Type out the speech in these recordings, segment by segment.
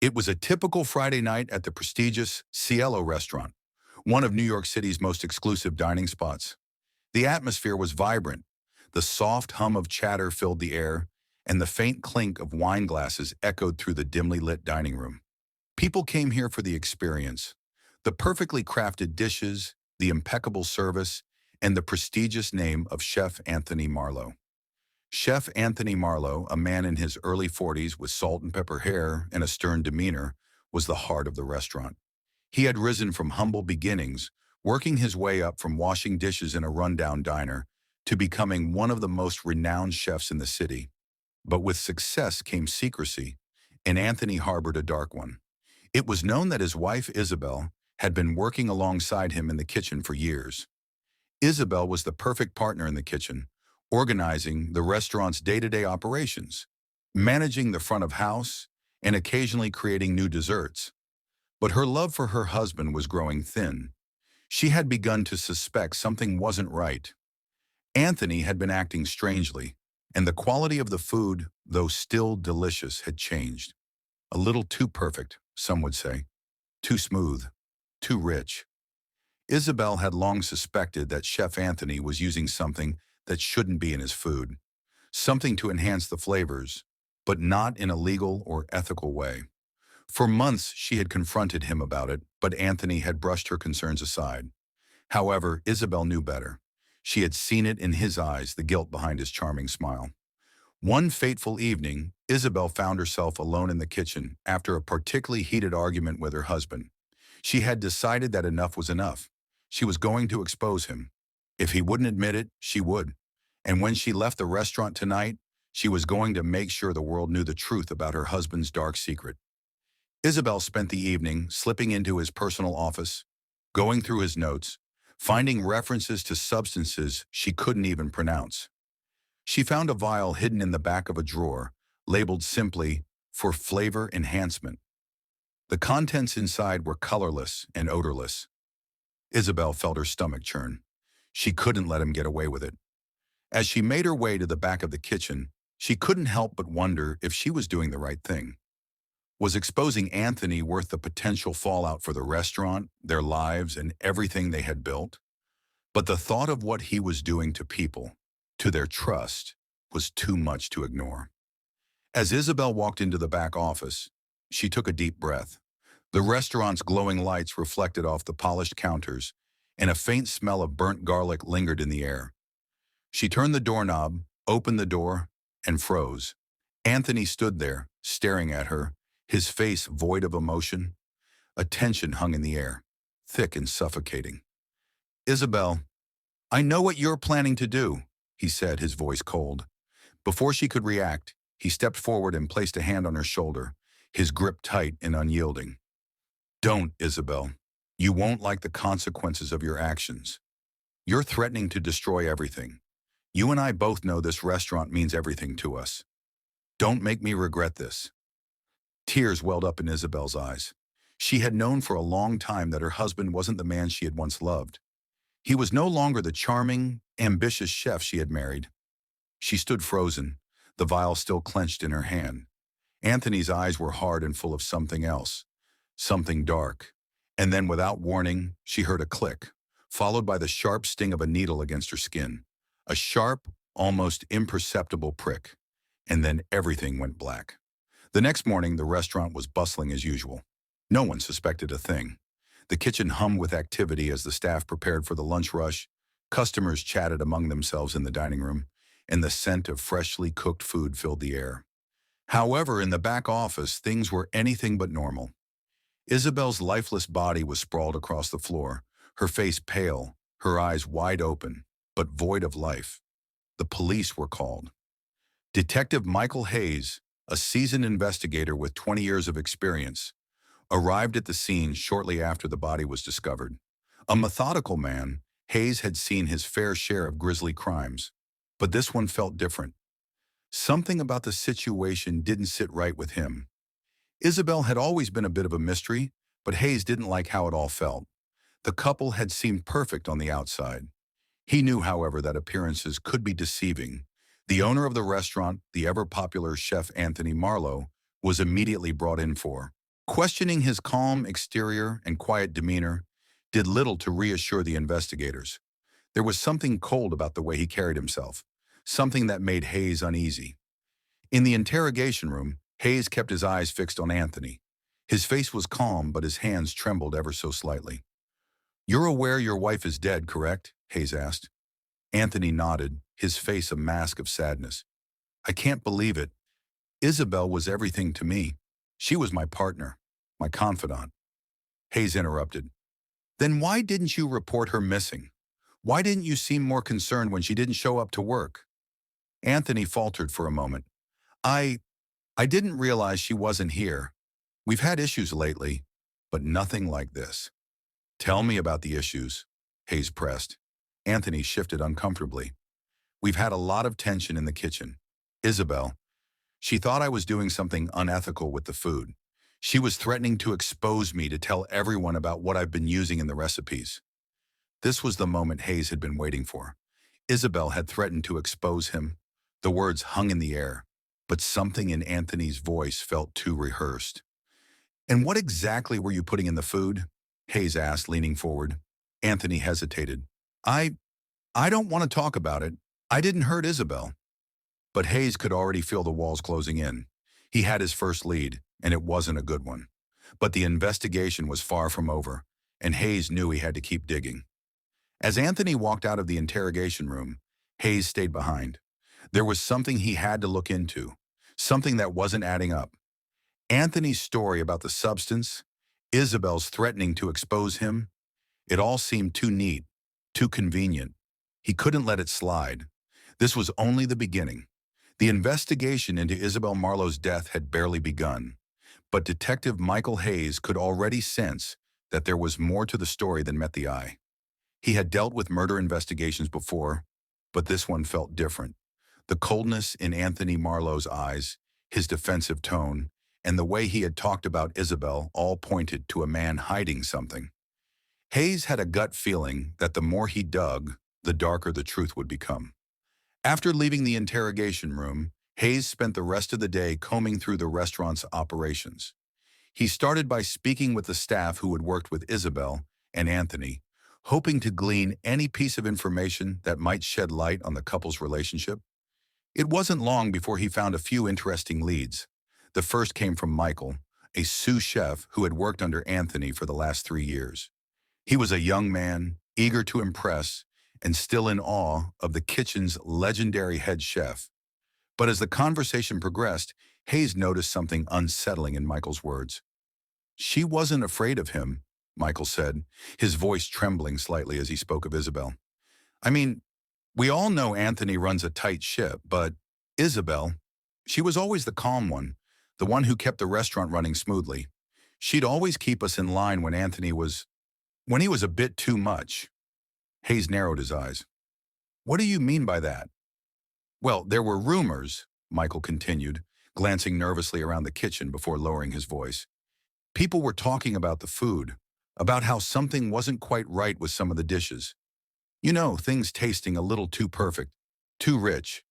It was a typical Friday night at the prestigious Cielo restaurant, one of New York City's most exclusive dining spots. The atmosphere was vibrant. The soft hum of chatter filled the air, and the faint clink of wine glasses echoed through the dimly lit dining room. People came here for the experience. The perfectly crafted dishes, the impeccable service, and the prestigious name of Chef Anthony Marlowe. Chef Anthony Marlowe, a man in his early 40s with salt and pepper hair and a stern demeanor, was the heart of the restaurant. He had risen from humble beginnings, working his way up from washing dishes in a rundown diner to becoming one of the most renowned chefs in the city. But with success came secrecy, and Anthony harbored a dark one. It was known that his wife, Isabel, had been working alongside him in the kitchen for years. Isabel was the perfect partner in the kitchen, organizing the restaurant's day-to-day operations, managing the front of house, and occasionally creating new desserts. But her love for her husband was growing thin. She had begun to suspect something wasn't right. Anthony had been acting strangely, and the quality of the food, though still delicious, had changed. A little too perfect, some would say. Too smooth. Too rich. Isabel had long suspected that Chef Anthony was using something that shouldn't be in his food, something to enhance the flavors, but not in a legal or ethical way. For months, she had confronted him about it, but Anthony had brushed her concerns aside. However, Isabel knew better. She had seen it in his eyes, the guilt behind his charming smile. One fateful evening, Isabel found herself alone in the kitchen after a particularly heated argument with her husband. She had decided that enough was enough. She was going to expose him. If he wouldn't admit it, she would. And when she left the restaurant tonight, she was going to make sure the world knew the truth about her husband's dark secret. Isabel spent the evening slipping into his personal office, going through his notes, finding references to substances she couldn't even pronounce. She found a vial hidden in the back of a drawer, labeled simply, "For flavor enhancement." The contents inside were colorless and odorless. Isabel felt her stomach churn. She couldn't let him get away with it. As she made her way to the back of the kitchen, she couldn't help but wonder if she was doing the right thing. Was exposing Anthony worth the potential fallout for the restaurant, their lives, and everything they had built? But the thought of what he was doing to people, to their trust, was too much to ignore. As Isabel walked into the back office, she took a deep breath. The restaurant's glowing lights reflected off the polished counters, and a faint smell of burnt garlic lingered in the air. She turned the doorknob, opened the door, and froze. Anthony stood there, staring at her, his face void of emotion. A tension hung in the air, thick and suffocating. "Isabel, I know what you're planning to do," he said, his voice cold. Before she could react, he stepped forward and placed a hand on her shoulder, his grip tight and unyielding. "Don't, Isabel. You won't like the consequences of your actions. You're threatening to destroy everything. You and I both know this restaurant means everything to us. Don't make me regret this." Tears welled up in Isabel's eyes. She had known for a long time that her husband wasn't the man she had once loved. He was no longer the charming, ambitious chef she had married. She stood frozen, the vial still clenched in her hand. Anthony's eyes were hard and full of something else, something dark. And then, without warning, she heard a click, followed by the sharp sting of a needle against her skin. A sharp, almost imperceptible prick. And then everything went black. The next morning, the restaurant was bustling as usual. No one suspected a thing. The kitchen hummed with activity as the staff prepared for the lunch rush. Customers chatted among themselves in the dining room, and the scent of freshly cooked food filled the air. However, in the back office, things were anything but normal. Isabel's lifeless body was sprawled across the floor, her face pale, her eyes wide open, but void of life. The police were called. Detective Michael Hayes, a seasoned investigator with 20 years of experience, arrived at the scene shortly after the body was discovered. A methodical man, Hayes had seen his fair share of grisly crimes, but this one felt different. Something about the situation didn't sit right with him. Isabel had always been a bit of a mystery, but Hayes didn't like how it all felt. The couple had seemed perfect on the outside. He knew, however, that appearances could be deceiving. The owner of the restaurant, the ever-popular Chef Anthony Marlowe, was immediately brought in for Questioning his calm exterior and quiet demeanor did little to reassure the investigators. There was something cold about the way he carried himself, something that made Hayes uneasy. In the interrogation room, Hayes kept his eyes fixed on Anthony. His face was calm, but his hands trembled ever so slightly. "You're aware your wife is dead, correct?" Hayes asked. Anthony nodded, his face a mask of sadness. "I can't believe it. Isabel was everything to me. She was my partner, my confidant." Hayes interrupted. "Then why didn't you report her missing? Why didn't you seem more concerned when she didn't show up to work?" Anthony faltered for a moment. I I didn't realize she wasn't here. We've had issues lately, but nothing like this." "Tell me about the issues," Hayes pressed. Anthony shifted uncomfortably. "We've had a lot of tension in the kitchen. Isabel, she thought I was doing something unethical with the food. She was threatening to expose me to tell everyone about what I've been using in the recipes." This was the moment Hayes had been waiting for. Isabel had threatened to expose him. The words hung in the air, but something in Anthony's voice felt too rehearsed. "And what exactly were you putting in the food?" Hayes asked, leaning forward. Anthony hesitated. I I don't want to talk about it. I didn't hurt Isabel." But Hayes could already feel the walls closing in. He had his first lead, and it wasn't a good one. But the investigation was far from over, and Hayes knew he had to keep digging. As Anthony walked out of the interrogation room, Hayes stayed behind. There was something he had to look into, something that wasn't adding up. Anthony's story about the substance, Isabel's threatening to expose him, it all seemed too neat, too convenient. He couldn't let it slide. This was only the beginning. The investigation into Isabel Marlowe's death had barely begun, but Detective Michael Hayes could already sense that there was more to the story than met the eye. He had dealt with murder investigations before, but this one felt different. The coldness in Anthony Marlowe's eyes, his defensive tone, and the way he had talked about Isabel all pointed to a man hiding something. Hayes had a gut feeling that the more he dug, the darker the truth would become. After leaving the interrogation room, Hayes spent the rest of the day combing through the restaurant's operations. He started by speaking with the staff who had worked with Isabel and Anthony, hoping to glean any piece of information that might shed light on the couple's relationship. It wasn't long before he found a few interesting leads. The first came from Michael, a sous chef who had worked under Anthony for the last 3 years. He was a young man, eager to impress, and still in awe of the kitchen's legendary head chef. But as the conversation progressed, Hayes noticed something unsettling in Michael's words. "She wasn't afraid of him," Michael said, his voice trembling slightly as he spoke of Isabel. "I mean, we all know Anthony runs a tight ship, but Isabel, she was always the calm one, the one who kept the restaurant running smoothly. She'd always keep us in line when when he was a bit too much." Hayes narrowed his eyes. "What do you mean by that?" "Well, there were rumors," Michael continued, glancing nervously around the kitchen before lowering his voice. "People were talking about the food, about how something wasn't quite right with some of the dishes. You know, things tasting a little too perfect, too rich.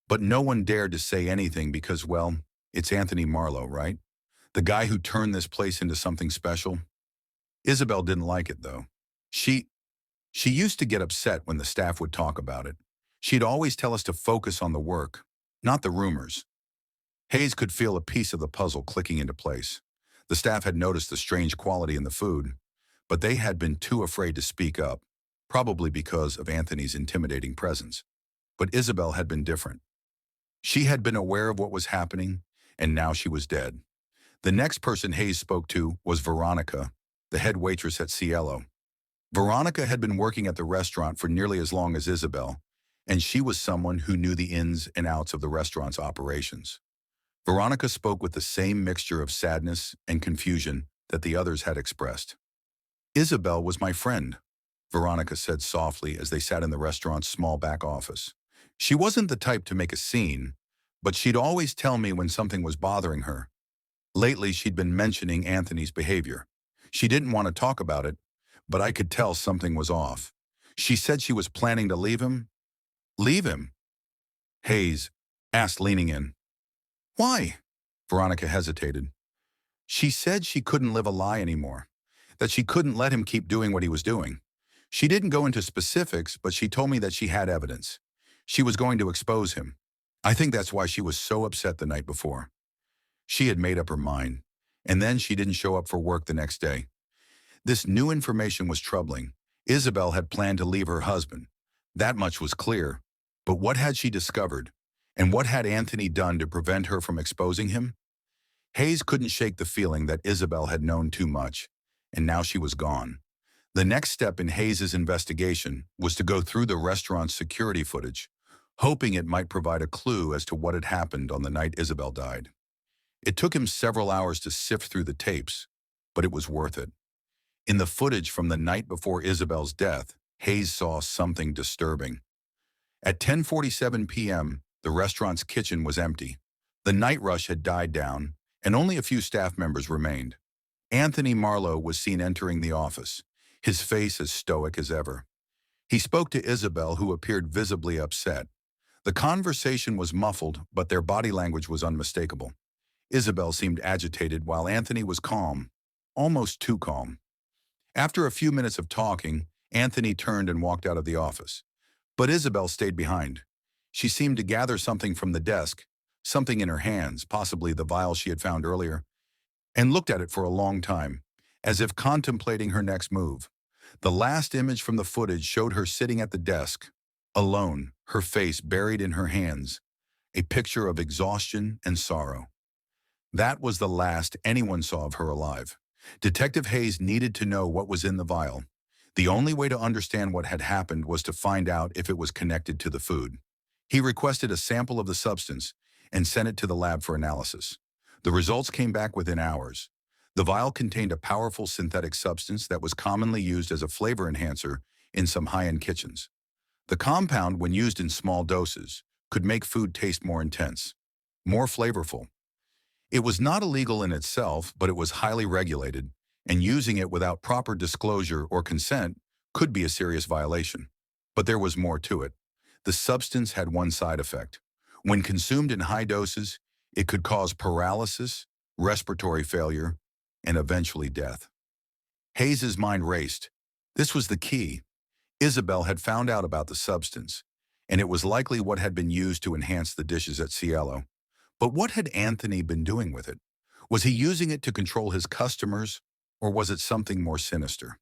But no one dared to say anything because, well, it's Anthony Marlowe, right? The guy who turned this place into something special." Isabel didn't like it, though. She used to get upset when the staff would talk about it. She'd always tell us to focus on the work, not the rumors. Hayes could feel a piece of the puzzle clicking into place. The staff had noticed the strange quality in the food, but they had been too afraid to speak up, probably because of Anthony's intimidating presence. But Isabel had been different. She had been aware of what was happening, and now she was dead. The next person Hayes spoke to was Veronica, the head waitress at Cielo. Veronica had been working at the restaurant for nearly as long as Isabel, and she was someone who knew the ins and outs of the restaurant's operations. Veronica spoke with the same mixture of sadness and confusion that the others had expressed. "Isabel was my friend," Veronica said softly as they sat in the restaurant's small back office. "She wasn't the type to make a scene, but she'd always tell me when something was bothering her. Lately, she'd been mentioning Anthony's behavior. She didn't want to talk about it, but I could tell something was off. She said she was planning to leave him." "Leave him?" Hayes asked, leaning in. "Why?" Veronica hesitated. She said she couldn't live a lie anymore, that she couldn't let him keep doing what he was doing. She didn't go into specifics, but she told me that she had evidence. She was going to expose him. I think that's why she was so upset the night before. She had made up her mind, and then she didn't show up for work the next day. This new information was troubling. Isabel had planned to leave her husband. That much was clear. But what had she discovered? And what had Anthony done to prevent her from exposing him? Hayes couldn't shake the feeling that Isabel had known too much, and now she was gone. The next step in Hayes's investigation was to go through the restaurant's security footage, hoping it might provide a clue as to what had happened on the night Isabel died. It took him several hours to sift through the tapes, but it was worth it. In the footage from the night before Isabel's death, Hayes saw something disturbing. At 10:47 p.m., the restaurant's kitchen was empty. The night rush had died down, and only a few staff members remained. Anthony Marlowe was seen entering the office, his face as stoic as ever. He spoke to Isabel, who appeared visibly upset. The conversation was muffled, but their body language was unmistakable. Isabel seemed agitated while Anthony was calm, almost too calm. After a few minutes of talking, Anthony turned and walked out of the office. But Isabel stayed behind. She seemed to gather something from the desk, something in her hands, possibly the vial she had found earlier, and looked at it for a long time, as if contemplating her next move. The last image from the footage showed her sitting at the desk, alone, her face buried in her hands, a picture of exhaustion and sorrow. That was the last anyone saw of her alive. Detective Hayes needed to know what was in the vial. The only way to understand what had happened was to find out if it was connected to the food. He requested a sample of the substance and sent it to the lab for analysis. The results came back within hours. The vial contained a powerful synthetic substance that was commonly used as a flavor enhancer in some high-end kitchens. The compound, when used in small doses, could make food taste more intense, more flavorful. It was not illegal in itself, but it was highly regulated, and using it without proper disclosure or consent could be a serious violation. But there was more to it. The substance had one side effect. When consumed in high doses, it could cause paralysis, respiratory failure, and eventually death. Hayes's mind raced. This was the key. Isabel had found out about the substance, and it was likely what had been used to enhance the dishes at Cielo. But what had Anthony been doing with it? Was he using it to control his customers, or was it something more sinister?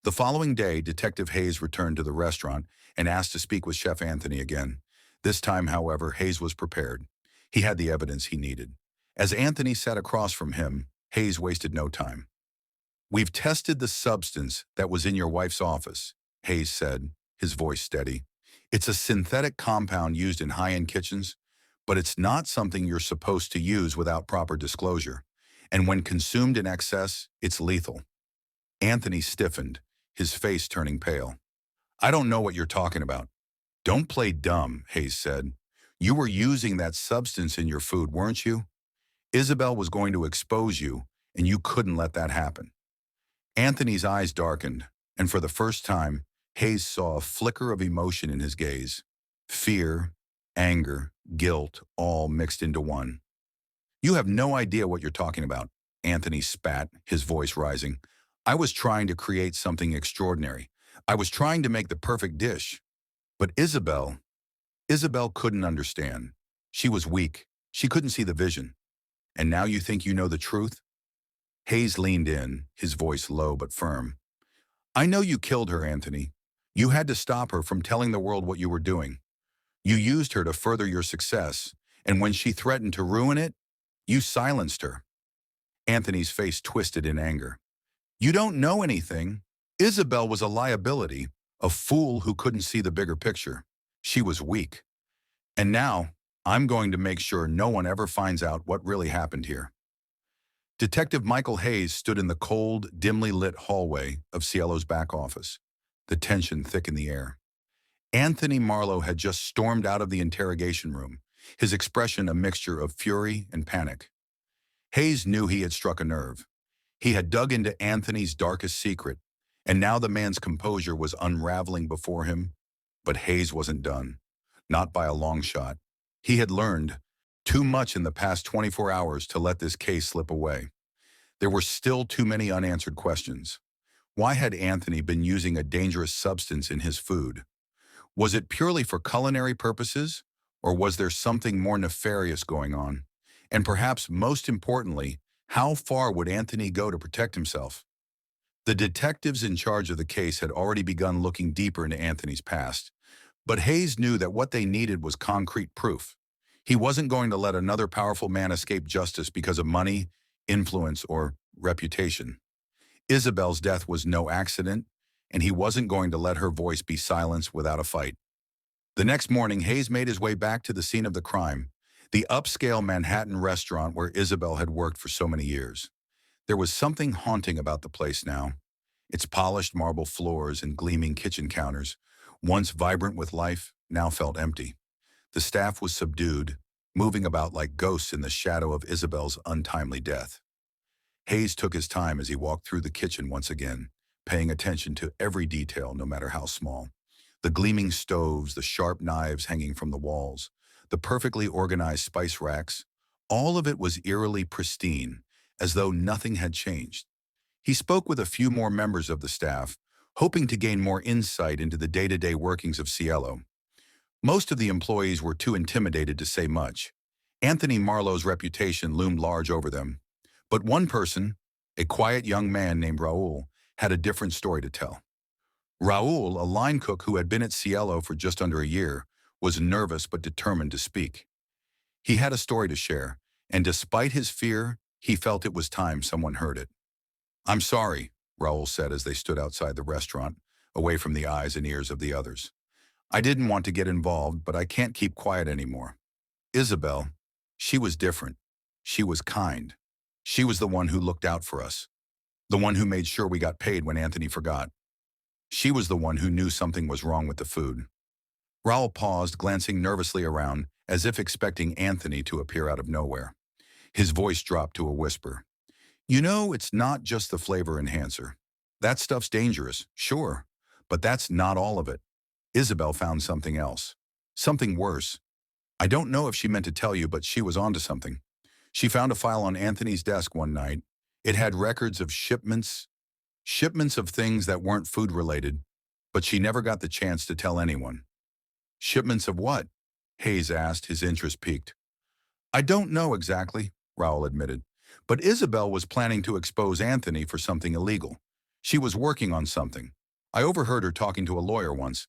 The following day, Detective Hayes returned to the restaurant and asked to speak with Chef Anthony again. This time, however, Hayes was prepared. He had the evidence he needed. As Anthony sat across from him, Hayes wasted no time. "We've tested the substance that was in your wife's office," Hayes said, his voice steady. "It's a synthetic compound used in high-end kitchens, but it's not something you're supposed to use without proper disclosure. And when consumed in excess, it's lethal." Anthony stiffened, his face turning pale. "I don't know what you're talking about." "Don't play dumb," Hayes said. "You were using that substance in your food, weren't you? Isabel was going to expose you, and you couldn't let that happen." Anthony's eyes darkened, and for the first time, Hayes saw a flicker of emotion in his gaze. Fear, anger, guilt, all mixed into one. "You have no idea what you're talking about," Anthony spat, his voice rising. "I was trying to create something extraordinary. I was trying to make the perfect dish. But Isabel couldn't understand. She was weak. She couldn't see the vision. And now you think you know the truth?" Hayes leaned in, his voice low but firm. "I know you killed her, Anthony. You had to stop her from telling the world what you were doing. You used her to further your success, and when she threatened to ruin it, you silenced her." Anthony's face twisted in anger. "You don't know anything. Isabel was a liability, a fool who couldn't see the bigger picture. She was weak. And now, I'm going to make sure no one ever finds out what really happened here." Detective Michael Hayes stood in the cold, dimly lit hallway of Cielo's back office, the tension thick in the air. Anthony Marlowe had just stormed out of the interrogation room, his expression a mixture of fury and panic. Hayes knew he had struck a nerve. He had dug into Anthony's darkest secret, and now the man's composure was unraveling before him. But Hayes wasn't done, not by a long shot. He had learned too much in the past 24 hours to let this case slip away. There were still too many unanswered questions. Why had Anthony been using a dangerous substance in his food? Was it purely for culinary purposes, or was there something more nefarious going on? And perhaps most importantly, how far would Anthony go to protect himself? The detectives in charge of the case had already begun looking deeper into Anthony's past, but Hayes knew that what they needed was concrete proof. He wasn't going to let another powerful man escape justice because of money, influence, or reputation. Isabel's death was no accident, and he wasn't going to let her voice be silenced without a fight. The next morning, Hayes made his way back to the scene of the crime, the upscale Manhattan restaurant where Isabel had worked for so many years. There was something haunting about the place now. Its polished marble floors and gleaming kitchen counters, once vibrant with life, now felt empty. The staff was subdued, moving about like ghosts in the shadow of Isabel's untimely death. Hayes took his time as he walked through the kitchen once again, paying attention to every detail, no matter how small. The gleaming stoves, the sharp knives hanging from the walls, the perfectly organized spice racks, all of it was eerily pristine, as though nothing had changed. He spoke with a few more members of the staff, hoping to gain more insight into the day-to-day workings of Cielo. Most of the employees were too intimidated to say much. Anthony Marlowe's reputation loomed large over them. But one person, a quiet young man named Raul, had a different story to tell. Raul, a line cook who had been at Cielo for just under a year, was nervous but determined to speak. He had a story to share, and despite his fear, he felt it was time someone heard it. "I'm sorry," Raul said as they stood outside the restaurant, away from the eyes and ears of the others. "I didn't want to get involved, but I can't keep quiet anymore. Isabel, she was different. She was kind. She was the one who looked out for us. The one who made sure we got paid when Anthony forgot. She was the one who knew something was wrong with the food." Raul paused, glancing nervously around, as if expecting Anthony to appear out of nowhere. His voice dropped to a whisper. "You know, it's not just the flavor enhancer. That stuff's dangerous, sure, but that's not all of it. Isabel found something else. Something worse. I don't know if she meant to tell you, but she was onto something. She found a file on Anthony's desk one night. It had records of shipments of things that weren't food-related, but she never got the chance to tell anyone." "Shipments of what?" Hayes asked, his interest piqued. "I don't know exactly," Raul admitted, "but Isabel was planning to expose Anthony for something illegal. She was working on something. I overheard her talking to a lawyer once.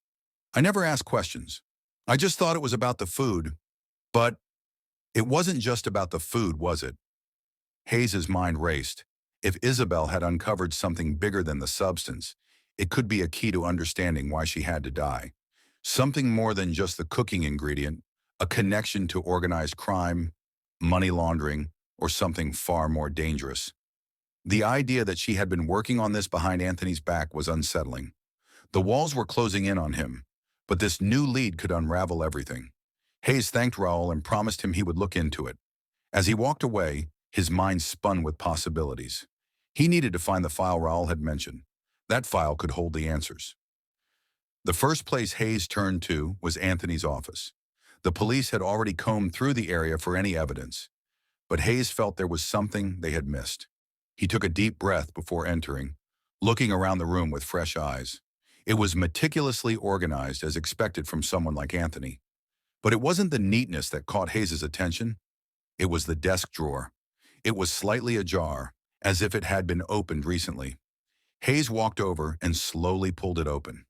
I never asked questions. I just thought it was about the food. But it wasn't just about the food, was it?" Hayes's mind raced. If Isabel had uncovered something bigger than the substance, it could be a key to understanding why she had to die. Something more than just the cooking ingredient, a connection to organized crime, money laundering, or something far more dangerous. The idea that she had been working on this behind Anthony's back was unsettling. The walls were closing in on him, but this new lead could unravel everything. Hayes thanked Raul and promised him he would look into it. As he walked away, his mind spun with possibilities. He needed to find the file Raul had mentioned. That file could hold the answers. The first place Hayes turned to was Anthony's office. The police had already combed through the area for any evidence, but Hayes felt there was something they had missed. He took a deep breath before entering, looking around the room with fresh eyes. It was meticulously organized as expected from someone like Anthony. But it wasn't the neatness that caught Hayes' attention. It was the desk drawer. It was slightly ajar, as if it had been opened recently. Hayes walked over and slowly pulled it open.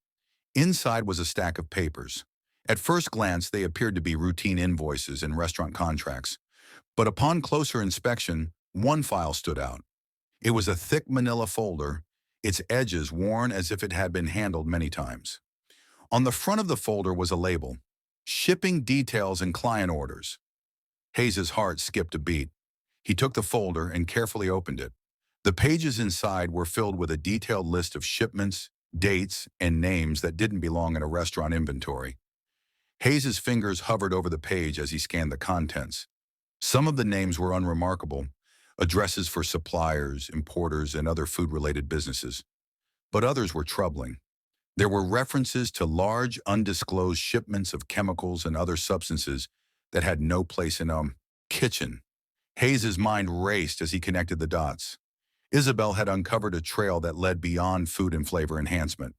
Inside was a stack of papers. At first glance, they appeared to be routine invoices and restaurant contracts. But upon closer inspection, one file stood out. It was a thick manila folder, its edges worn as if it had been handled many times. On the front of the folder was a label, "Shipping Details and Client Orders." Hayes's heart skipped a beat. He took the folder and carefully opened it. The pages inside were filled with a detailed list of shipments, dates, and names that didn't belong in a restaurant inventory. Hayes's fingers hovered over the page as he scanned the contents. Some of the names were unremarkable, addresses for suppliers, importers, and other food-related businesses. But others were troubling. There were references to large, undisclosed shipments of chemicals and other substances that had no place in a kitchen. Hayes's mind raced as he connected the dots. Isabel had uncovered a trail that led beyond food and flavor enhancement.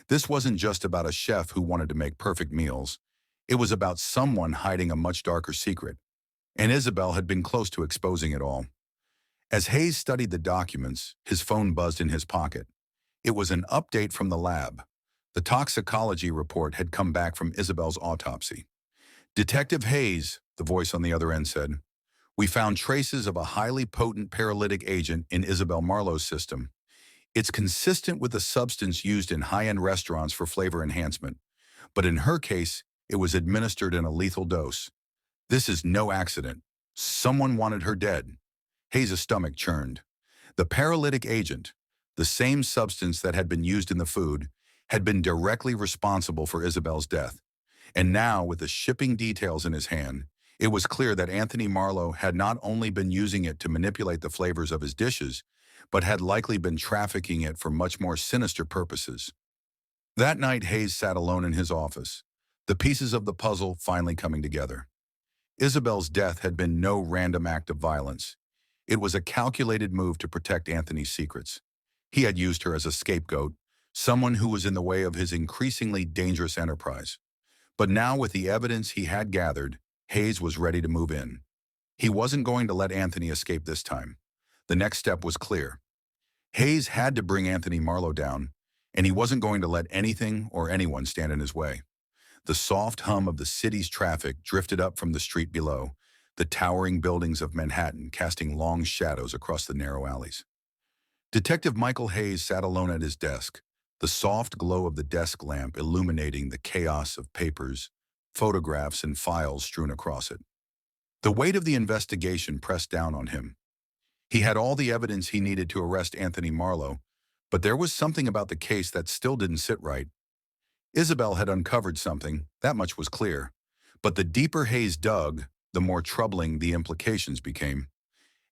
This wasn't just about a chef who wanted to make perfect meals. It was about someone hiding a much darker secret, and Isabel had been close to exposing it all. As Hayes studied the documents, his phone buzzed in his pocket. It was an update from the lab. The toxicology report had come back from Isabel's autopsy. "Detective Hayes," the voice on the other end said, "we found traces of a highly potent paralytic agent in Isabel Marlowe's system. It's consistent with the substance used in high-end restaurants for flavor enhancement, but in her case, it was administered in a lethal dose. This is no accident. Someone wanted her dead." Hayes' stomach churned. The paralytic agent, the same substance that had been used in the food, had been directly responsible for Isabel's death. And now, with the shipping details in his hand, it was clear that Anthony Marlowe had not only been using it to manipulate the flavors of his dishes, but had likely been trafficking it for much more sinister purposes. That night, Hayes sat alone in his office, the pieces of the puzzle finally coming together. Isabel's death had been no random act of violence. It was a calculated move to protect Anthony's secrets. He had used her as a scapegoat, someone who was in the way of his increasingly dangerous enterprise. But now, with the evidence he had gathered, Hayes was ready to move in. He wasn't going to let Anthony escape this time. The next step was clear. Hayes had to bring Anthony Marlowe down, and he wasn't going to let anything or anyone stand in his way. The soft hum of the city's traffic drifted up from the street below, the towering buildings of Manhattan casting long shadows across the narrow alleys. Detective Michael Hayes sat alone at his desk, the soft glow of the desk lamp illuminating the chaos of papers, photographs, and files strewn across it. The weight of the investigation pressed down on him. He had all the evidence he needed to arrest Anthony Marlowe, but there was something about the case that still didn't sit right. Isabel had uncovered something, that much was clear. But the deeper Hayes dug, the more troubling the implications became.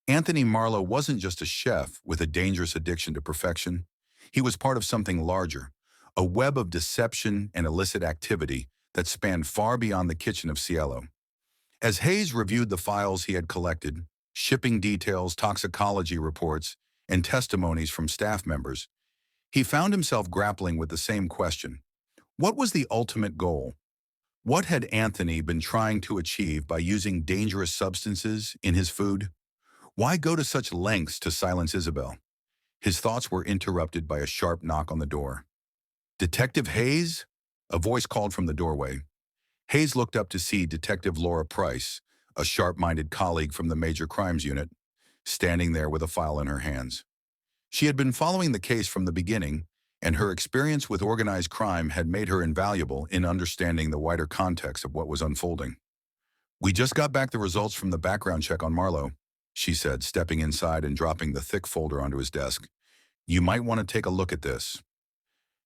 Anthony Marlowe wasn't just a chef with a dangerous addiction to perfection. He was part of something larger, a web of deception and illicit activity that spanned far beyond the kitchen of Cielo. As Hayes reviewed the files he had collected, shipping details, toxicology reports, and testimonies from staff members, he found himself grappling with the same question. What was the ultimate goal? What had Anthony been trying to achieve by using dangerous substances in his food? Why go to such lengths to silence Isabel? His thoughts were interrupted by a sharp knock on the door. "Detective Hayes?" A voice called from the doorway. Hayes looked up to see Detective Laura Price, a sharp-minded colleague from the Major Crimes Unit, standing there with a file in her hands. She had been following the case from the beginning, and her experience with organized crime had made her invaluable in understanding the wider context of what was unfolding. "We just got back the results from the background check on Marlowe," she said, stepping inside and dropping the thick folder onto his desk. "You might want to take a look at this."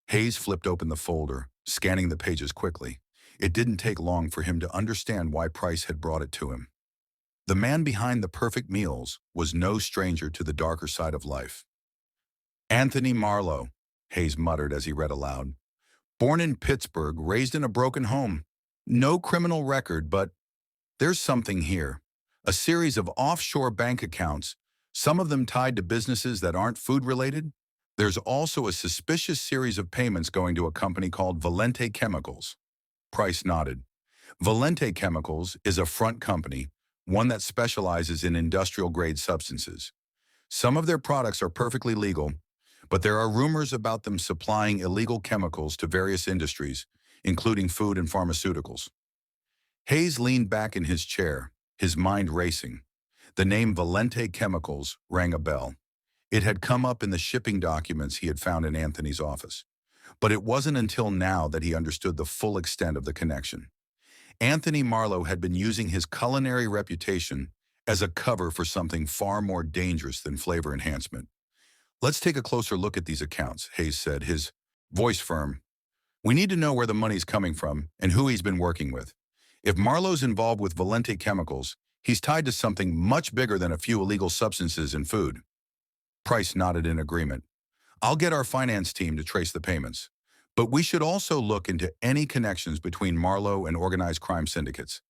Hayes flipped open the folder, scanning the pages quickly. It didn't take long for him to understand why Price had brought it to him. The man behind the perfect meals was no stranger to the darker side of life. "Anthony Marlowe," Hayes muttered as he read aloud. "Born in Pittsburgh, raised in a broken home. No criminal record, but there's something here. A series of offshore bank accounts, some of them tied to businesses that aren't food-related. There's also a suspicious series of payments going to a company called Valente Chemicals." Price nodded. Valente Chemicals is a front company, one that specializes in industrial-grade substances. Some of their products are perfectly legal, but there are rumors about them supplying illegal chemicals to various industries, including food and pharmaceuticals. Hayes leaned back in his chair, his mind racing. The name Valente Chemicals rang a bell. It had come up in the shipping documents he had found in Anthony's office. But it wasn't until now that he understood the full extent of the connection. Anthony Marlowe had been using his culinary reputation as a cover for something far more dangerous than flavor enhancement. "Let's take a closer look at these accounts," Hayes said, his voice firm. "We need to know where the money's coming from and who he's been working with. If Marlowe's involved with Valente Chemicals, he's tied to something much bigger than a few illegal substances in food." Price nodded in agreement. "I'll get our finance team to trace the payments. But we should also look into any connections between Marlowe and organized crime syndicates.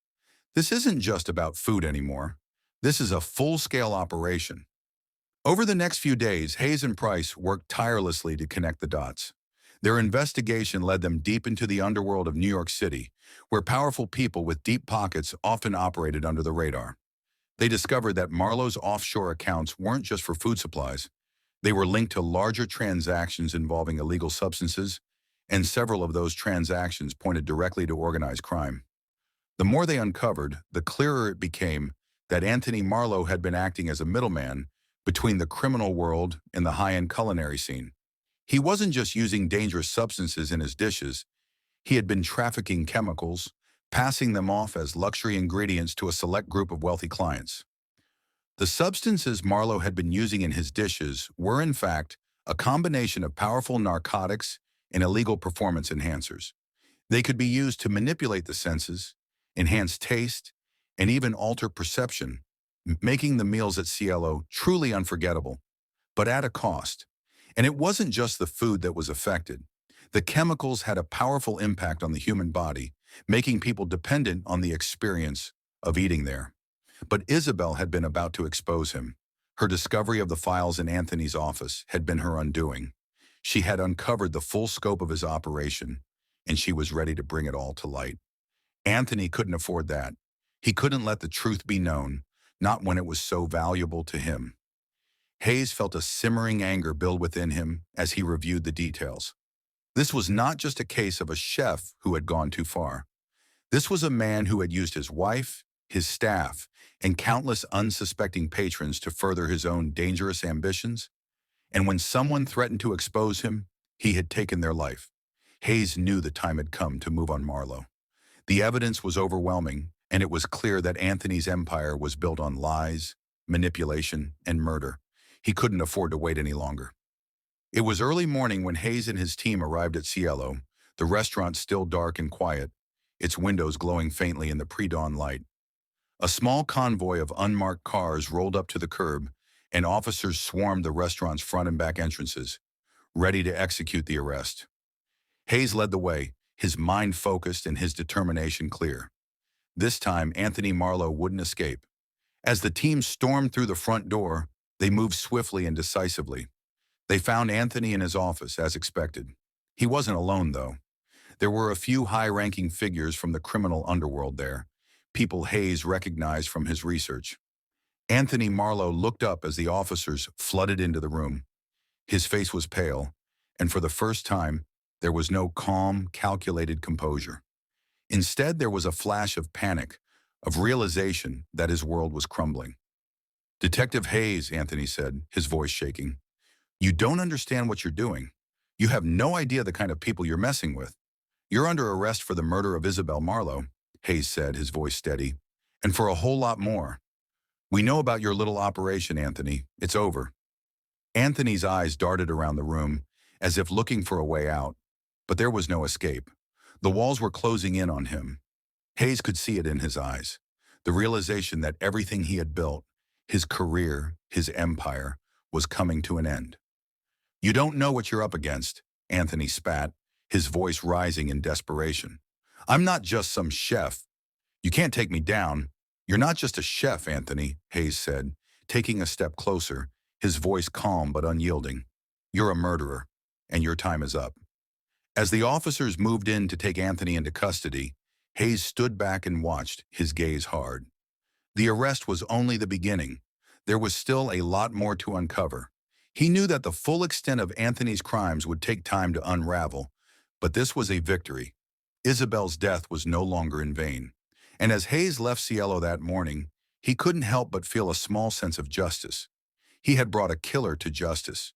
This isn't just about food anymore. This is a full-scale operation." Over the next few days, Hayes and Price worked tirelessly to connect the dots. Their investigation led them deep into the underworld of New York City, where powerful people with deep pockets often operated under the radar. They discovered that Marlowe's offshore accounts weren't just for food supplies. They were linked to larger transactions involving illegal substances, and several of those transactions pointed directly to organized crime. The more they uncovered, the clearer it became that Anthony Marlowe had been acting as a middleman between the criminal world and the high-end culinary scene. He wasn't just using dangerous substances in his dishes, he had been trafficking chemicals, passing them off as luxury ingredients to a select group of wealthy clients. The substances Marlowe had been using in his dishes were, in fact, a combination of powerful narcotics and illegal performance enhancers. They could be used to manipulate the senses, enhance taste, and even alter perception, making the meals at Cielo truly unforgettable, but at a cost. And it wasn't just the food that was affected. The chemicals had a powerful impact on the human body, making people dependent on the experience of eating there. But Isabel had been about to expose him. Her discovery of the files in Anthony's office had been her undoing. She had uncovered the full scope of his operation, and she was ready to bring it all to light. Anthony couldn't afford that. He couldn't let the truth be known, not when it was so valuable to him. Hayes felt a simmering anger build within him as he reviewed the details. This was not just a case of a chef who had gone too far. This was a man who had used his wife, his staff, and countless unsuspecting patrons to further his own dangerous ambitions. And when someone threatened to expose him, he had taken their life. Hayes knew the time had come to move on Marlowe. The evidence was overwhelming, and it was clear that Anthony's empire was built on lies, manipulation, and murder. He couldn't afford to wait any longer. It was early morning when Hayes and his team arrived at Cielo, the restaurant still dark and quiet, its windows glowing faintly in the pre-dawn light. A small convoy of unmarked cars rolled up to the curb, and officers swarmed the restaurant's front and back entrances, ready to execute the arrest. Hayes led the way, his mind focused and his determination clear. This time, Anthony Marlowe wouldn't escape. As the team stormed through the front door, they moved swiftly and decisively. They found Anthony in his office, as expected. He wasn't alone, though. There were a few high-ranking figures from the criminal underworld there, people Hayes recognized from his research. Anthony Marlowe looked up as the officers flooded into the room. His face was pale, and for the first time, there was no calm, calculated composure. Instead, there was a flash of panic, of realization that his world was crumbling. "Detective Hayes," Anthony said, his voice shaking, "you don't understand what you're doing. You have no idea the kind of people you're messing with. You're under arrest for the murder of Isabel Marlowe," Hayes said, his voice steady, "and for a whole lot more. We know about your little operation, Anthony. It's over." Anthony's eyes darted around the room, as if looking for a way out, but there was no escape. The walls were closing in on him. Hayes could see it in his eyes, the realization that everything he had built, his career, his empire, was coming to an end. "You don't know what you're up against," Anthony spat, his voice rising in desperation. "I'm not just some chef. You can't take me down. You're not just a chef, Anthony," Hayes said, taking a step closer, his voice calm but unyielding. "You're a murderer, and your time is up." As the officers moved in to take Anthony into custody, Hayes stood back and watched, his gaze hard. The arrest was only the beginning. There was still a lot more to uncover. He knew that the full extent of Anthony's crimes would take time to unravel, but this was a victory. Isabel's death was no longer in vain. And as Hayes left Cielo that morning, he couldn't help but feel a small sense of justice. He had brought a killer to justice.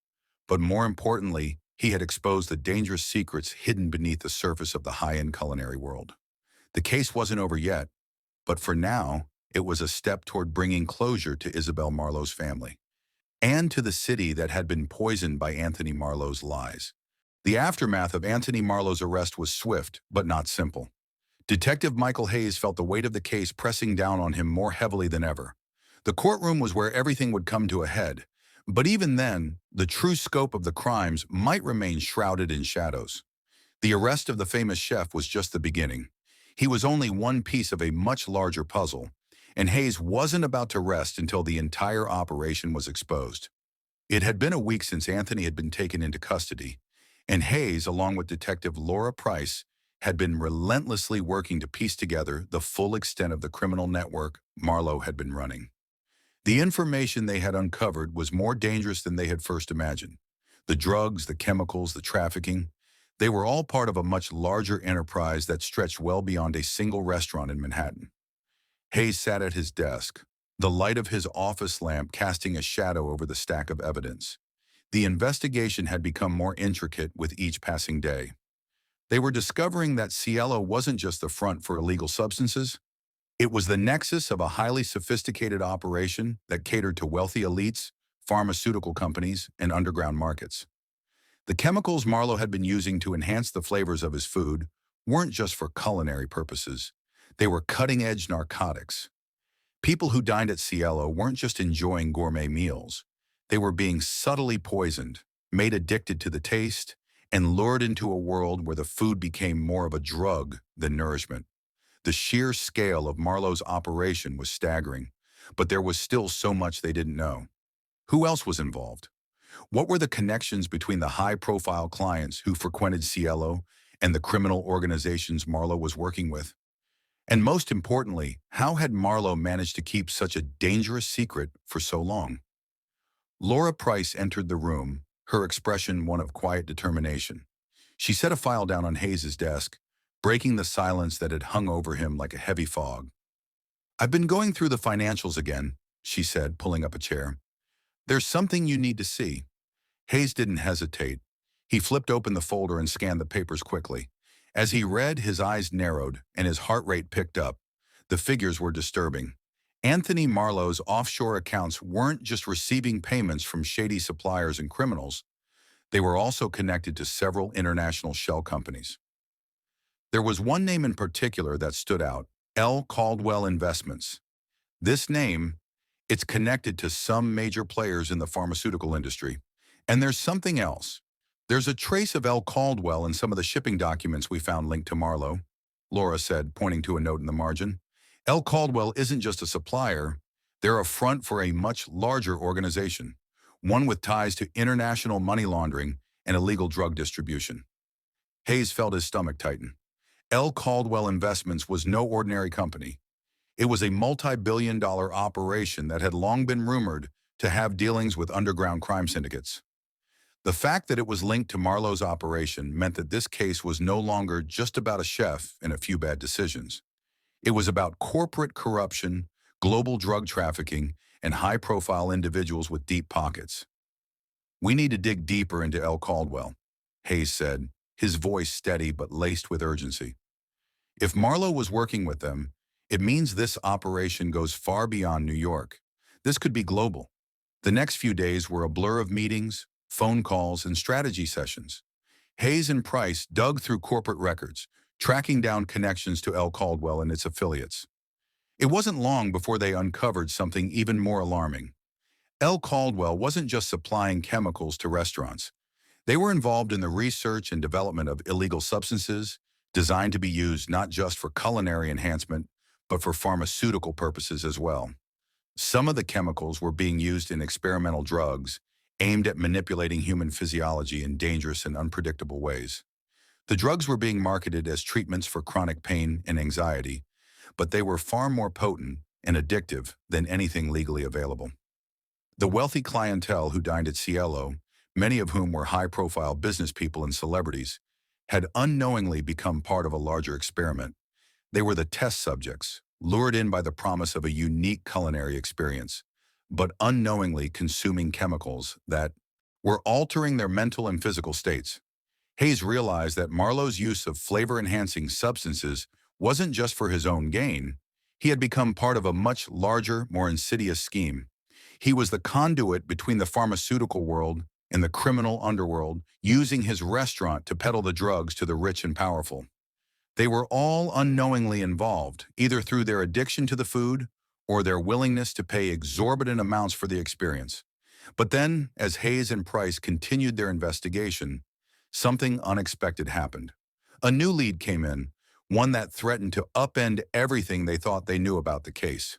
But more importantly, he had exposed the dangerous secrets hidden beneath the surface of the high-end culinary world. The case wasn't over yet, but for now, it was a step toward bringing closure to Isabel Marlowe's family, and to the city that had been poisoned by Anthony Marlowe's lies. The aftermath of Anthony Marlowe's arrest was swift, but not simple. Detective Michael Hayes felt the weight of the case pressing down on him more heavily than ever. The courtroom was where everything would come to a head, but even then, the true scope of the crimes might remain shrouded in shadows. The arrest of the famous chef was just the beginning. He was only one piece of a much larger puzzle, and Hayes wasn't about to rest until the entire operation was exposed. It had been a week since Anthony had been taken into custody, and Hayes, along with Detective Laura Price, had been relentlessly working to piece together the full extent of the criminal network Marlowe had been running. The information they had uncovered was more dangerous than they had first imagined. The drugs, the chemicals, the trafficking, they were all part of a much larger enterprise that stretched well beyond a single restaurant in Manhattan. Hayes sat at his desk, the light of his office lamp casting a shadow over the stack of evidence. The investigation had become more intricate with each passing day. They were discovering that Cielo wasn't just the front for illegal substances. It was the nexus of a highly sophisticated operation that catered to wealthy elites, pharmaceutical companies, and underground markets. The chemicals Marlowe had been using to enhance the flavors of his food weren't just for culinary purposes. They were cutting-edge narcotics. People who dined at Cielo weren't just enjoying gourmet meals. They were being subtly poisoned, made addicted to the taste, and lured into a world where the food became more of a drug than nourishment. The sheer scale of Marlowe's operation was staggering, but there was still so much they didn't know. Who else was involved? What were the connections between the high-profile clients who frequented Cielo and the criminal organizations Marlowe was working with? And most importantly, how had Marlowe managed to keep such a dangerous secret for so long? Laura Price entered the room, her expression one of quiet determination. She set a file down on Hayes's desk, breaking the silence that had hung over him like a heavy fog. "I've been going through the financials again," she said, pulling up a chair. "There's something you need to see." Hayes didn't hesitate. He flipped open the folder and scanned the papers quickly. As he read, his eyes narrowed and his heart rate picked up. The figures were disturbing. Anthony Marlowe's offshore accounts weren't just receiving payments from shady suppliers and criminals. They were also connected to several international shell companies. There was one name in particular that stood out: L. Caldwell Investments. This name, it's connected to some major players in the pharmaceutical industry. And there's something else. There's a trace of L. Caldwell in some of the shipping documents we found linked to Marlowe, Laura said, pointing to a note in the margin. L. Caldwell isn't just a supplier. They're a front for a much larger organization, one with ties to international money laundering and illegal drug distribution. Hayes felt his stomach tighten. L. Caldwell Investments was no ordinary company. It was a multi-billion-dollar operation that had long been rumored to have dealings with underground crime syndicates. The fact that it was linked to Marlowe's operation meant that this case was no longer just about a chef and a few bad decisions. It was about corporate corruption, global drug trafficking, and high-profile individuals with deep pockets. "We need to dig deeper into L. Caldwell," Hayes said, his voice steady but laced with urgency. "If Marlowe was working with them, it means this operation goes far beyond New York. This could be global." The next few days were a blur of meetings, phone calls, and strategy sessions. Hayes and Price dug through corporate records, tracking down connections to L. Caldwell and its affiliates. It wasn't long before they uncovered something even more alarming. L. Caldwell wasn't just supplying chemicals to restaurants. They were involved in the research and development of illegal substances designed to be used not just for culinary enhancement, but for pharmaceutical purposes as well. Some of the chemicals were being used in experimental drugs aimed at manipulating human physiology in dangerous and unpredictable ways. The drugs were being marketed as treatments for chronic pain and anxiety, but they were far more potent and addictive than anything legally available. The wealthy clientele who dined at Cielo, many of whom were high-profile business people and celebrities, had unknowingly become part of a larger experiment. They were the test subjects, lured in by the promise of a unique culinary experience, but unknowingly consuming chemicals that were altering their mental and physical states. Hayes realized that Marlowe's use of flavor-enhancing substances wasn't just for his own gain. He had become part of a much larger, more insidious scheme. He was the conduit between the pharmaceutical world and the criminal underworld, using his restaurant to peddle the drugs to the rich and powerful. They were all unknowingly involved, either through their addiction to the food or their willingness to pay exorbitant amounts for the experience. But then, as Hayes and Price continued their investigation, something unexpected happened. A new lead came in, one that threatened to upend everything they thought they knew about the case.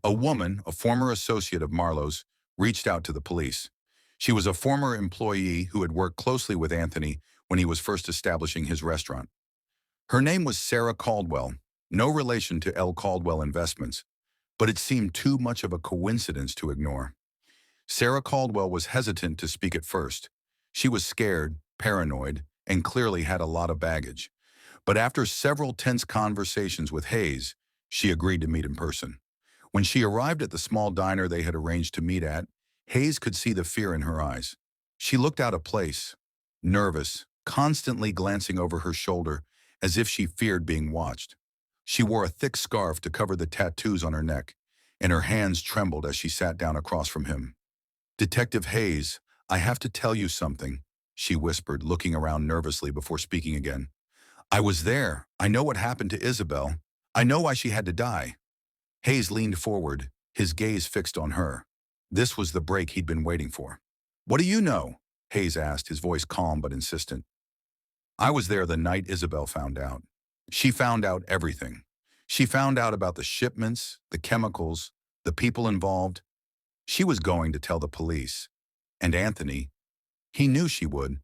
A woman, a former associate of Marlowe's, reached out to the police. She was a former employee who had worked closely with Anthony when he was first establishing his restaurant. Her name was Sarah Caldwell, no relation to L. Caldwell Investments, but it seemed too much of a coincidence to ignore. Sarah Caldwell was hesitant to speak at first. She was scared, paranoid, and clearly had a lot of baggage. But after several tense conversations with Hayes, she agreed to meet in person. When she arrived at the small diner they had arranged to meet at, Hayes could see the fear in her eyes. She looked out of place, nervous, constantly glancing over her shoulder as if she feared being watched. She wore a thick scarf to cover the tattoos on her neck, and her hands trembled as she sat down across from him. "Detective Hayes, I have to tell you something," she whispered, looking around nervously before speaking again. "I was there. I know what happened to Isabel. I know why she had to die." Hayes leaned forward, his gaze fixed on her. This was the break he'd been waiting for. "What do you know?" Hayes asked, his voice calm but insistent. "I was there the night Isabel found out. She found out everything. She found out about the shipments, the chemicals, the people involved. She was going to tell the police. And Anthony, he knew she would."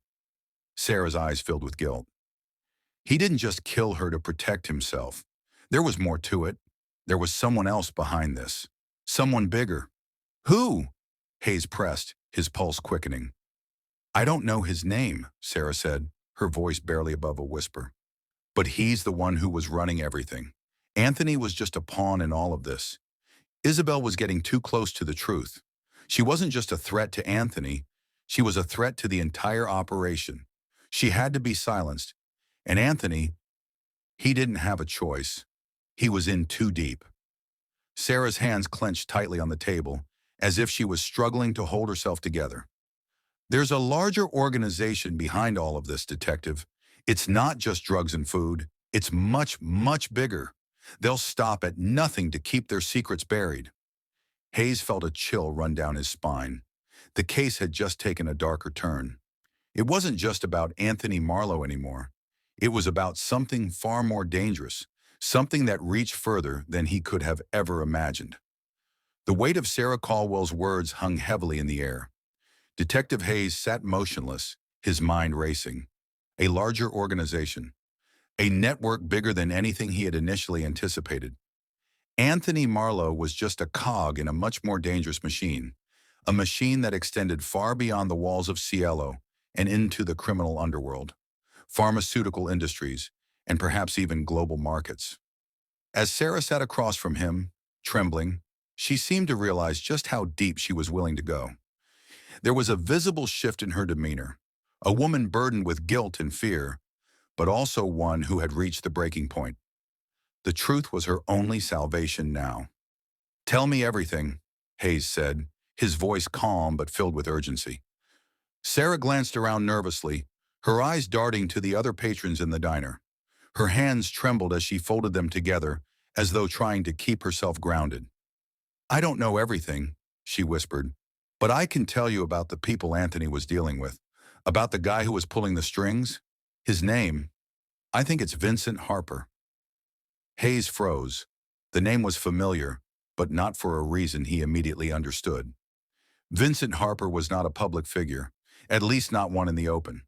Sarah's eyes filled with guilt. "He didn't just kill her to protect himself. There was more to it. There was someone else behind this. Someone bigger." "Who?" Hayes pressed, his pulse quickening. "I don't know his name," Sarah said, her voice barely above a whisper. "But he's the one who was running everything. Anthony was just a pawn in all of this. Isabel was getting too close to the truth. She wasn't just a threat to Anthony. She was a threat to the entire operation. She had to be silenced. And Anthony, he didn't have a choice. He was in too deep." Sarah's hands clenched tightly on the table, as if she was struggling to hold herself together. "There's a larger organization behind all of this, Detective. It's not just drugs and food. It's much, much bigger. They'll stop at nothing to keep their secrets buried." Hayes felt a chill run down his spine. The case had just taken a darker turn. It wasn't just about Anthony Marlowe anymore. It was about something far more dangerous, something that reached further than he could have ever imagined. The weight of Sarah Caldwell's words hung heavily in the air. Detective Hayes sat motionless, his mind racing. A larger organization. A network bigger than anything he had initially anticipated. Anthony Marlowe was just a cog in a much more dangerous machine. A machine that extended far beyond the walls of Cielo and into the criminal underworld, pharmaceutical industries, and perhaps even global markets. As Sarah sat across from him, trembling, she seemed to realize just how deep she was willing to go. There was a visible shift in her demeanor, a woman burdened with guilt and fear, but also one who had reached the breaking point. The truth was her only salvation now. "Tell me everything," Hayes said, his voice calm but filled with urgency. Sarah glanced around nervously, her eyes darting to the other patrons in the diner. Her hands trembled as she folded them together, as though trying to keep herself grounded. "I don't know everything," she whispered, "but I can tell you about the people Anthony was dealing with, about the guy who was pulling the strings. His name, I think it's Vincent Harper." Hayes froze. The name was familiar, but not for a reason he immediately understood. Vincent Harper was not a public figure, at least not one in the open.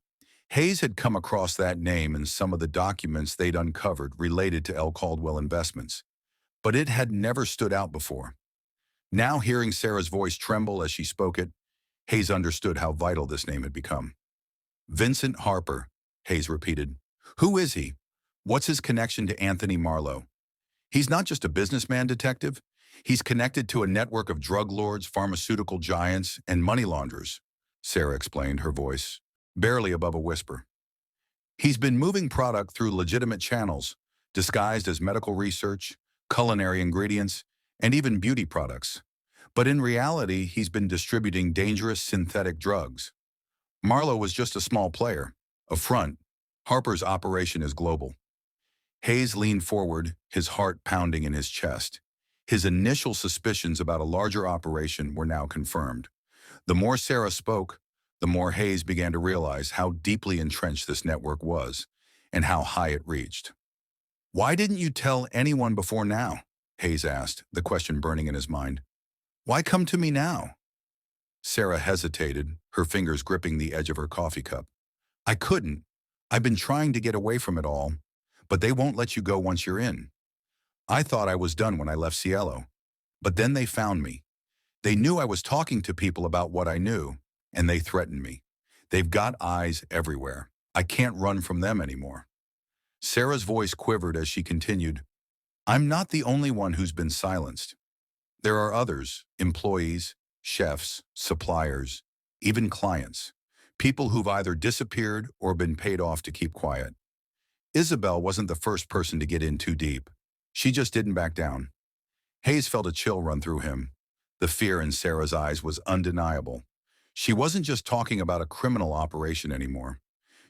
Hayes had come across that name in some of the documents they'd uncovered related to L. Caldwell Investments, but it had never stood out before. Now, hearing Sarah's voice tremble as she spoke it, Hayes understood how vital this name had become. "Vincent Harper," Hayes repeated. "Who is he? What's his connection to Anthony Marlowe?" "He's not just a businessman, Detective. He's connected to a network of drug lords, pharmaceutical giants, and money launderers," Sarah explained, her voice barely above a whisper. "He's been moving product through legitimate channels, disguised as medical research, culinary ingredients, and even beauty products. But in reality, he's been distributing dangerous synthetic drugs. Marlowe was just a small player, a front. Harper's operation is global." Hayes leaned forward, his heart pounding in his chest. His initial suspicions about a larger operation were now confirmed. The more Sarah spoke, the more Hayes began to realize how deeply entrenched this network was and how high it reached. "Why didn't you tell anyone before now?" Hayes asked, the question burning in his mind. "Why come to me now?" Sarah hesitated, her fingers gripping the edge of her coffee cup. I couldn't. I've been trying to get away from it all, but they won't let you go once you're in. I thought I was done when I left Cielo, but then they found me. They knew I was talking to people about what I knew, and they threatened me. They've got eyes everywhere. I can't run from them anymore. Sarah's voice quivered as she continued, I'm not the only one who's been silenced. There are others, employees, chefs, suppliers, even clients, people who've either disappeared or been paid off to keep quiet. Isabel wasn't the first person to get in too deep. She just didn't back down. Hayes felt a chill run through him. The fear in Sarah's eyes was undeniable. She wasn't just talking about a criminal operation anymore.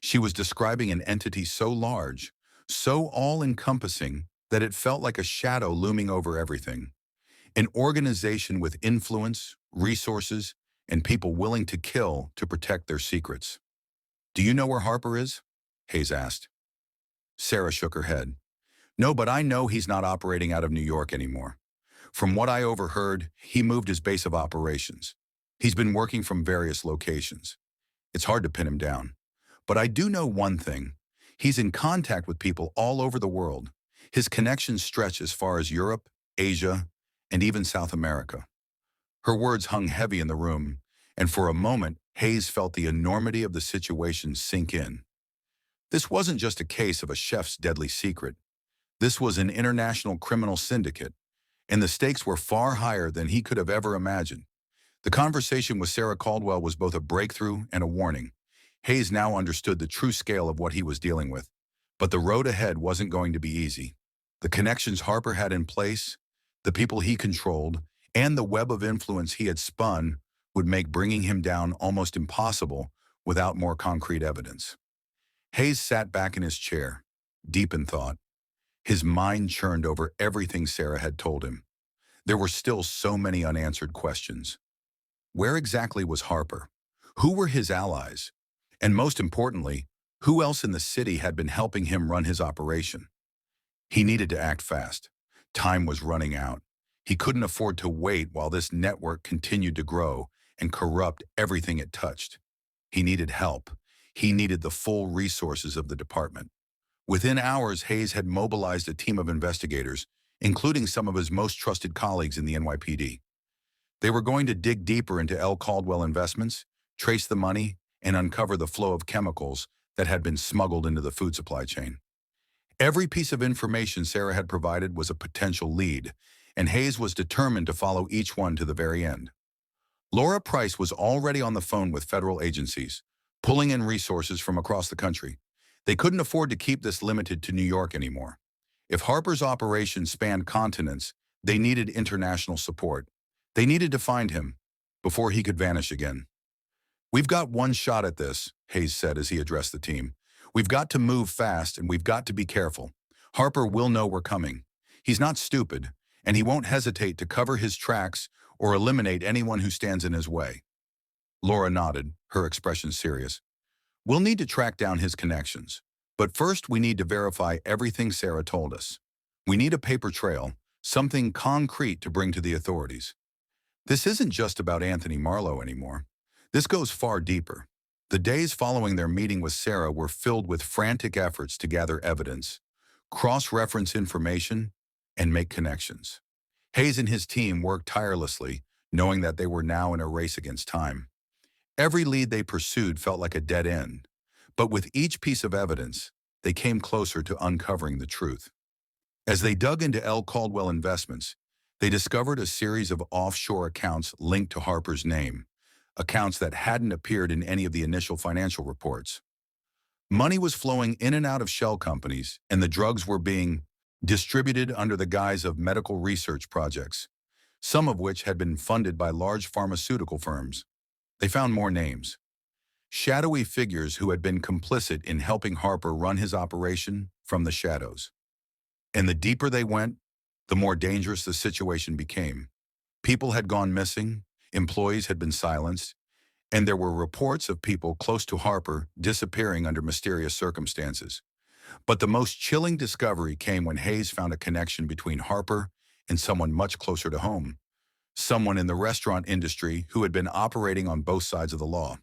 She was describing an entity so large, so all-encompassing, that it felt like a shadow looming over everything. An organization with influence, resources, and people willing to kill to protect their secrets. Do you know where Harper is? Hayes asked. Sarah shook her head. No, but I know he's not operating out of New York anymore. From what I overheard, he moved his base of operations. He's been working from various locations. It's hard to pin him down. But I do know one thing. He's in contact with people all over the world. His connections stretch as far as Europe, Asia, and even South America. Her words hung heavy in the room, and for a moment, Hayes felt the enormity of the situation sink in. This wasn't just a case of a chef's deadly secret. This was an international criminal syndicate, and the stakes were far higher than he could have ever imagined. The conversation with Sarah Caldwell was both a breakthrough and a warning. Hayes now understood the true scale of what he was dealing with, but the road ahead wasn't going to be easy. The connections Harper had in place, the people he controlled, and the web of influence he had spun would make bringing him down almost impossible without more concrete evidence. Hayes sat back in his chair, deep in thought. His mind churned over everything Sarah had told him. There were still so many unanswered questions. Where exactly was Harper? Who were his allies? And most importantly, who else in the city had been helping him run his operation? He needed to act fast. Time was running out. He couldn't afford to wait while this network continued to grow and corrupt everything it touched. He needed help. He needed the full resources of the department. Within hours, Hayes had mobilized a team of investigators, including some of his most trusted colleagues in the NYPD. They were going to dig deeper into L. Caldwell investments, trace the money, and uncover the flow of chemicals that had been smuggled into the food supply chain. Every piece of information Sarah had provided was a potential lead, and Hayes was determined to follow each one to the very end. Laura Price was already on the phone with federal agencies, pulling in resources from across the country. They couldn't afford to keep this limited to New York anymore. If Harper's operation spanned continents, they needed international support. They needed to find him before he could vanish again. We've got one shot at this, Hayes said as he addressed the team. We've got to move fast and we've got to be careful. Harper will know we're coming. He's not stupid, and he won't hesitate to cover his tracks or eliminate anyone who stands in his way. Laura nodded, her expression serious. We'll need to track down his connections, but first we need to verify everything Sarah told us. We need a paper trail, something concrete to bring to the authorities. This isn't just about Anthony Marlowe anymore. This goes far deeper. The days following their meeting with Sarah were filled with frantic efforts to gather evidence, cross-reference information, and make connections. Hayes and his team worked tirelessly, knowing that they were now in a race against time. Every lead they pursued felt like a dead end, but with each piece of evidence, they came closer to uncovering the truth. As they dug into L. Caldwell Investments, they discovered a series of offshore accounts linked to Harper's name, accounts that hadn't appeared in any of the initial financial reports. Money was flowing in and out of shell companies, and the drugs were being distributed under the guise of medical research projects, some of which had been funded by large pharmaceutical firms. They found more names. Shadowy figures who had been complicit in helping Harper run his operation from the shadows. And the deeper they went, the more dangerous the situation became. People had gone missing, employees had been silenced, and there were reports of people close to Harper disappearing under mysterious circumstances. But the most chilling discovery came when Hayes found a connection between Harper and someone much closer to home, someone in the restaurant industry who had been operating on both sides of the law.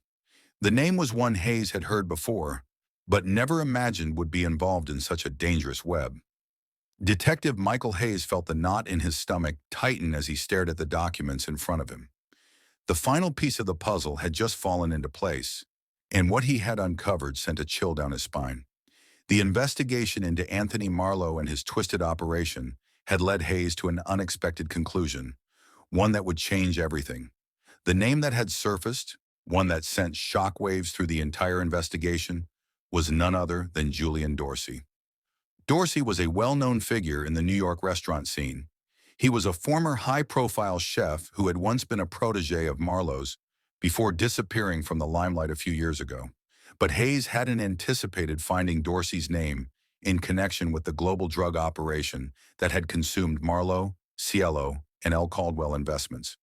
The name was one Hayes had heard before, but never imagined would be involved in such a dangerous web. Detective Michael Hayes felt the knot in his stomach tighten as he stared at the documents in front of him. The final piece of the puzzle had just fallen into place, and what he had uncovered sent a chill down his spine. The investigation into Anthony Marlowe and his twisted operation had led Hayes to an unexpected conclusion, one that would change everything. The name that had surfaced, one that sent shockwaves through the entire investigation, was none other than Julian Dorsey. Dorsey was a well-known figure in the New York restaurant scene. He was a former high-profile chef who had once been a protege of Marlowe's before disappearing from the limelight a few years ago. But Hayes hadn't anticipated finding Dorsey's name in connection with the global drug operation that had consumed Marlowe, Cielo, and L. Caldwell Investments.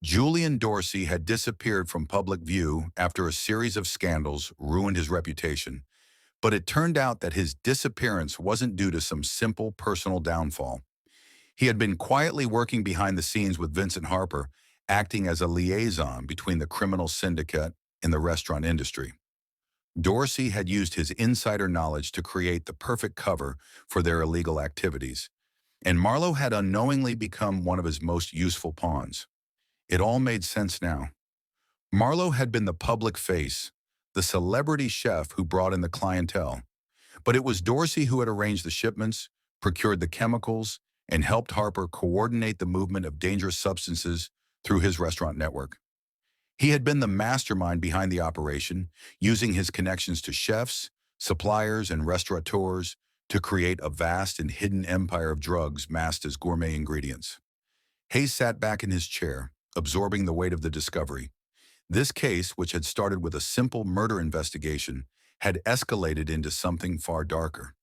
Julian Dorsey had disappeared from public view after a series of scandals ruined his reputation, but it turned out that his disappearance wasn't due to some simple personal downfall. He had been quietly working behind the scenes with Vincent Harper, acting as a liaison between the criminal syndicate and the restaurant industry. Dorsey had used his insider knowledge to create the perfect cover for their illegal activities, and Marlowe had unknowingly become one of his most useful pawns. It all made sense now. Marlowe had been the public face, the celebrity chef who brought in the clientele, but it was Dorsey who had arranged the shipments, procured the chemicals, and helped Harper coordinate the movement of dangerous substances through his restaurant network. He had been the mastermind behind the operation, using his connections to chefs, suppliers, and restaurateurs to create a vast and hidden empire of drugs masked as gourmet ingredients. Hayes sat back in his chair, absorbing the weight of the discovery. This case, which had started with a simple murder investigation, had escalated into something far darker.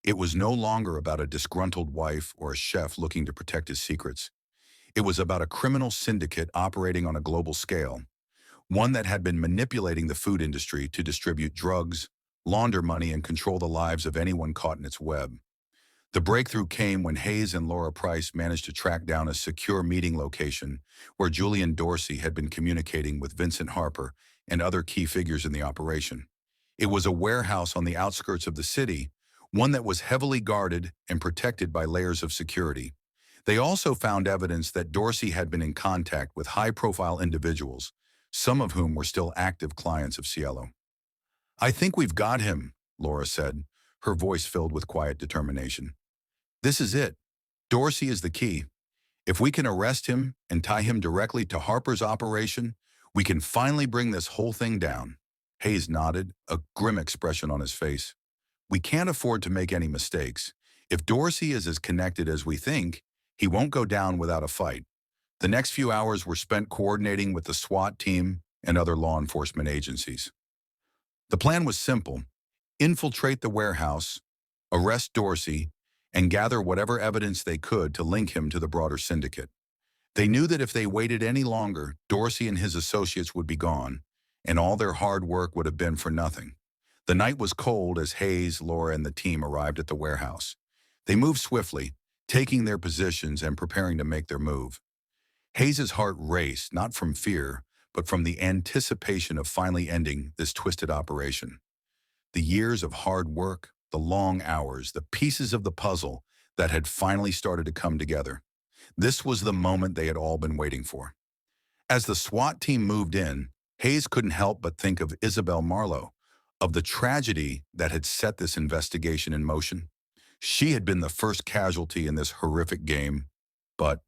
It was no longer about a disgruntled wife or a chef looking to protect his secrets. It was about a criminal syndicate operating on a global scale, one that had been manipulating the food industry to distribute drugs, launder money, and control the lives of anyone caught in its web. The breakthrough came when Hayes and Laura Price managed to track down a secure meeting location where Julian Dorsey had been communicating with Vincent Harper and other key figures in the operation. It was a warehouse on the outskirts of the city, one that was heavily guarded and protected by layers of security. They also found evidence that Dorsey had been in contact with high-profile individuals, some of whom were still active clients of Cielo. "I think we've got him," Laura said, her voice filled with quiet determination. "This is it. Dorsey is the key. If we can arrest him and tie him directly to Harper's operation, we can finally bring this whole thing down." Hayes nodded, a grim expression on his face. "We can't afford to make any mistakes. If Dorsey is as connected as we think, he won't go down without a fight." The next few hours were spent coordinating with the SWAT team and other law enforcement agencies. The plan was simple: infiltrate the warehouse, arrest Dorsey, and gather whatever evidence they could to link him to the broader syndicate. They knew that if they waited any longer, Dorsey and his associates would be gone, and all their hard work would have been for nothing. The night was cold as Hayes, Laura, and the team arrived at the warehouse. They moved swiftly, taking their positions and preparing to make their move. Hayes's heart raced, not from fear, but from the anticipation of finally ending this twisted operation. The years of hard work, the long hours, the pieces of the puzzle that had finally started to come together. This was the moment they had all been waiting for. As the SWAT team moved in, Hayes couldn't help but think of Isabel Marlowe, of the tragedy that had set this investigation in motion. She had been the first casualty in this horrific game, but